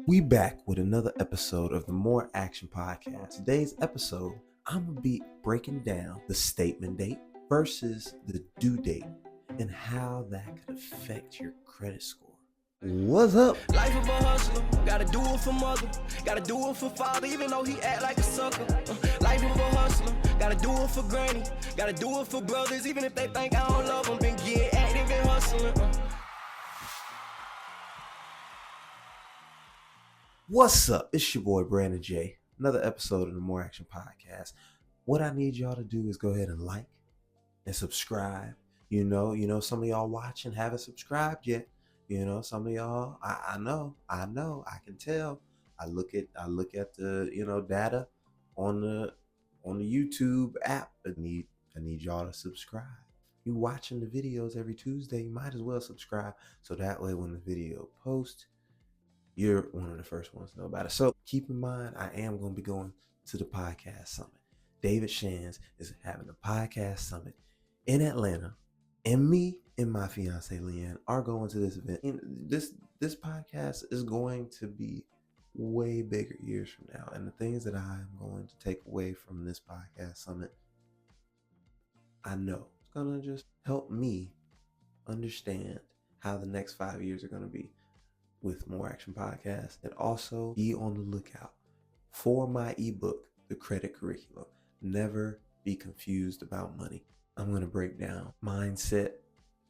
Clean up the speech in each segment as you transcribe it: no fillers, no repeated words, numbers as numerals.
We back with another episode of the More Action Podcast. Today's episode, I'm gonna be breaking down the statement date versus the due date and how that could affect your credit score. What's up? Life of a hustler, gotta do it for mother, gotta do it for father, even though he act like a sucker. Life of a hustler, gotta do it for granny, gotta do it for brothers, even if they think I don't love them. Been getting active and hustling. What's up? It's your boy Brandon J. Another episode of the More Action Podcast. What I need y'all to do is go ahead and like and subscribe. You know, some of y'all watching haven't subscribed yet. You know, some of y'all, I know, I can tell. I look at the, data on the YouTube app. I need y'all to subscribe. You watching the videos every Tuesday, you might as well subscribe. So that way when the video posts, you're one of the first ones to know about it. So keep in mind, I am going to be going to the podcast summit. David Shands is having a podcast summit in Atlanta. And me and my fiance Leanne are going to this event. And this podcast is going to be way bigger years from now. And the things that I'm going to take away from this podcast summit, I know it's going to just help me understand how the next 5 years are going to be with More Action Podcast. And also be on the lookout for my ebook, The Credit Curriculum. Never be confused about money. I'm going to break down mindset,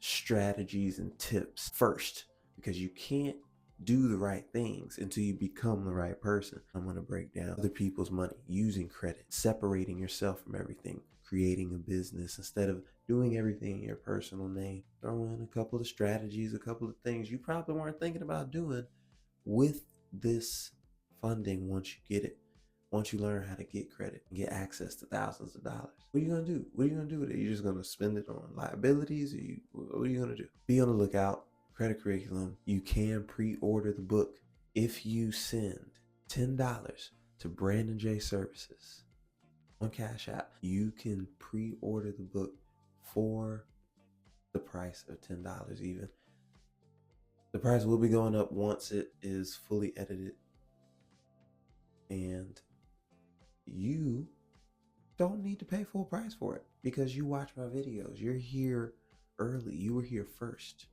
strategies, and tips first, because you can't do the right things until you become the right person. I'm going to break down other people's money, using credit, separating yourself from everything, creating a business instead of doing everything in your personal name. Throw in a couple of strategies, a couple of things you probably weren't thinking about doing with this funding once you get it. Once you learn how to get credit and get access to thousands of dollars, what are you going to do? What are you going to do with it? You're just going to spend it on liabilities? What are you going to do? Be on the lookout. Credit Curriculum. You can pre-order the book if you send $10 to BrandenJayServices on Cash App. You can pre-order the book for the price of $10 even. The price will be going up once it is fully edited. And you don't need to pay full price for it because you watch my videos. You're here early. You were here first.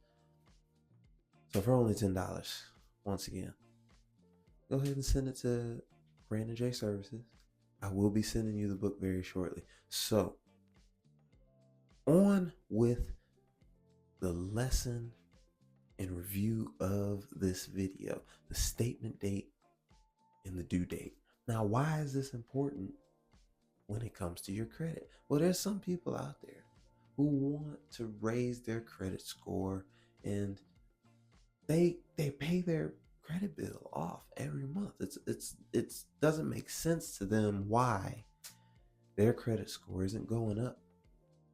So for only $10, once again, go ahead and send it to BrandenJayServices. I will be sending you the book very shortly. So on with the lesson and review of this video, the statement date and the due date. Now, why is this important when it comes to your credit? Well, there's some people out there who want to raise their credit score, and they pay their credit bill off every month. It doesn't make sense to them why their credit score isn't going up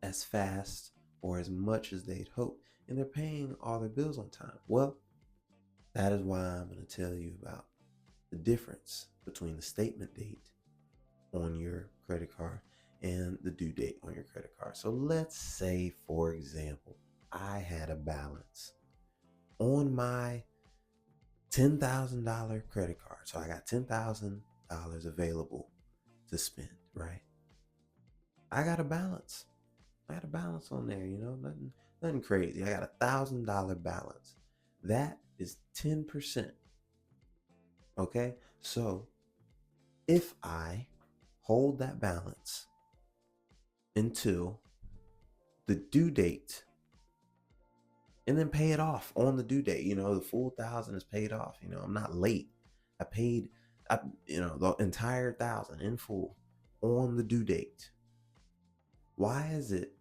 as fast or as much as they'd hoped, and they're paying all their bills on time. Well, that is why I'm going to tell you about the difference between the statement date on your credit card and the due date on your credit card. So let's say, for example, I had a balance on my $10,000 credit card. So I got $10,000 available to spend, right? I got a balance. On there, nothing crazy. I got $1,000 balance. That is 10%. Okay, so if I hold that balance until the due date and then pay it off on the due date, the full 1,000 is paid off. I'm not late. I paid, the entire 1,000 in full on the due date. Why is it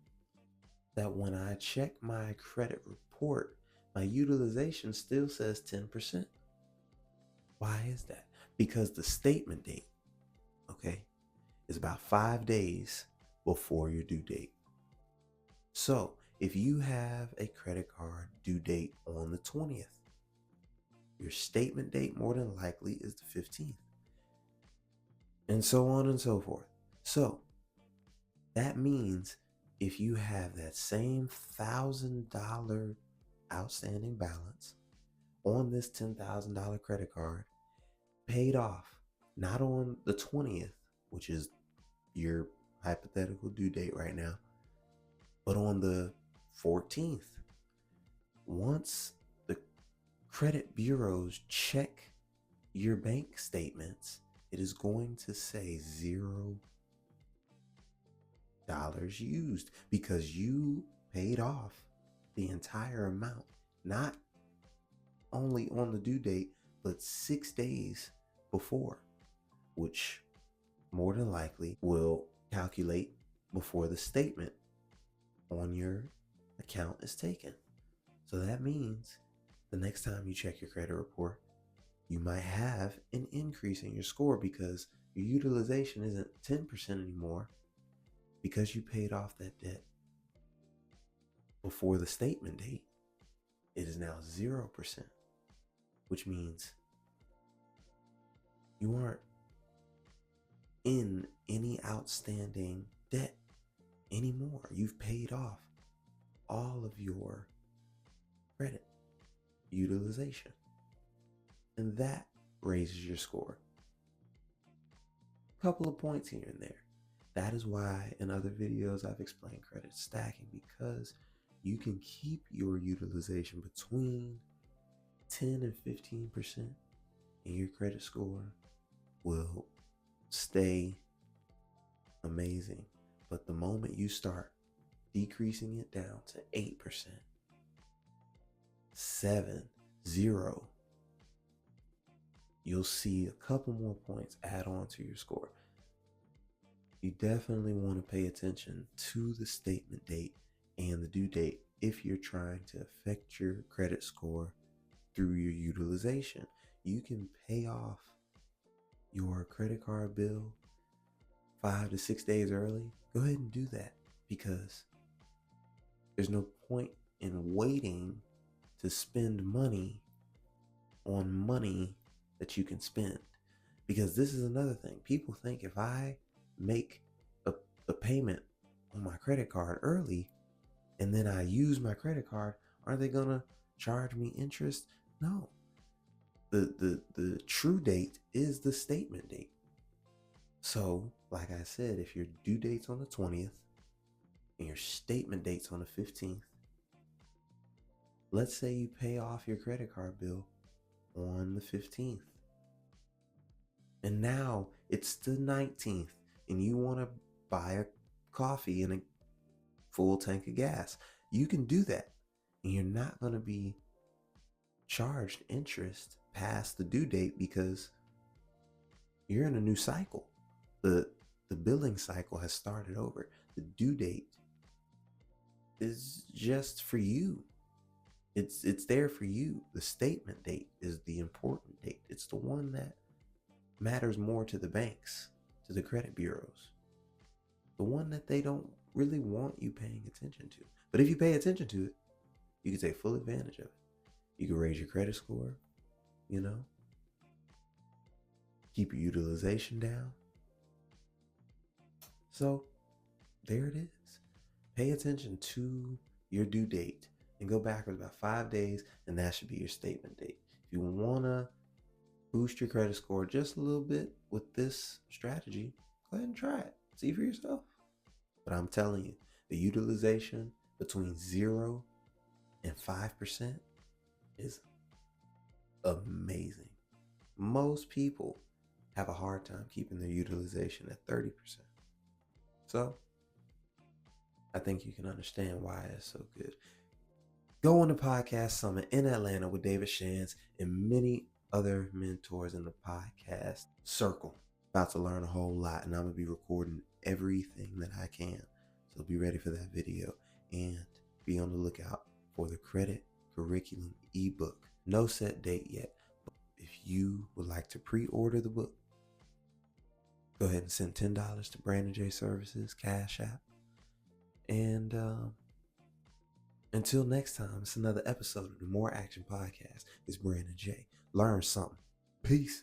that when I check my credit report, my utilization still says 10%? Why is that? Because the statement date, okay, is about 5 days before your due date. So if you have a credit card due date on the 20th, your statement date more than likely is the 15th. And so on and so forth. So that means if you have that same $1,000 outstanding balance on this $10,000 credit card, paid off, not on the 20th, which is your hypothetical due date right now, but on the 14th. Once the credit bureaus check your bank statements, it is going to say $0 used because you paid off the entire amount, not only on the due date, but 6 days before, which more than likely will calculate before the statement on your account is taken. So that means the next time you check your credit report, you might have an increase in your score because your utilization isn't 10% anymore because you paid off that debt before the statement date. It is now 0%, which means you aren't in any outstanding debt anymore. You've paid off all of your credit utilization, and that raises your score a couple of points here and there. That is why in other videos I've explained credit stacking, because you can keep your utilization between 10 and 15%, and your credit score will stay amazing. But the moment you start decreasing it down to 8%, 7, 0, you'll see a couple more points add on to your score. You definitely want to pay attention to the statement date and the due date if you're trying to affect your credit score through your utilization. You can pay off your credit card bill 5 to 6 days early. Go ahead and do that, because there's no point in waiting to spend money on money that you can spend. Because this is another thing. People think if I make a payment on my credit card early and then I use my credit card, aren't they gonna charge me interest? No. The true date is the statement date. So, like I said, if your due date's on the 20th and your statement date's on the 15th, let's say you pay off your credit card bill on the 15th. And now it's the 19th and you want to buy a coffee and a full tank of gas. You can do that. And you're not going to be charged interest past the due date because you're in a new cycle. The billing cycle has started over. The due date is just for you. It's there for you. The statement date is the important date. It's the one that matters more to the banks, to the credit bureaus. The one that they don't really want you paying attention to. But if you pay attention to it, you can take full advantage of it. You can raise your credit score, keep your utilization down. So there it is. Pay attention to your due date and go backwards about 5 days, and that should be your statement date. If you want to boost your credit score just a little bit with this strategy, go ahead and try it. See for yourself. But I'm telling you, the utilization between 0 and 5% is amazing. Most people have a hard time keeping their utilization at 30%. So I think you can understand why it's so good. Go on the podcast summit in Atlanta with David Shands and many other mentors in the podcast circle. About to learn a whole lot, and I'm going to be recording everything that I can. So be ready for that video and be on the lookout for the credit curriculum ebook. No set date yet. But if you would like to pre-order the book, go ahead and send $10 to BrandenJayServices Cash App. And until next time, it's another episode of the More Action Podcast. It's Brandon J. Learn something. Peace.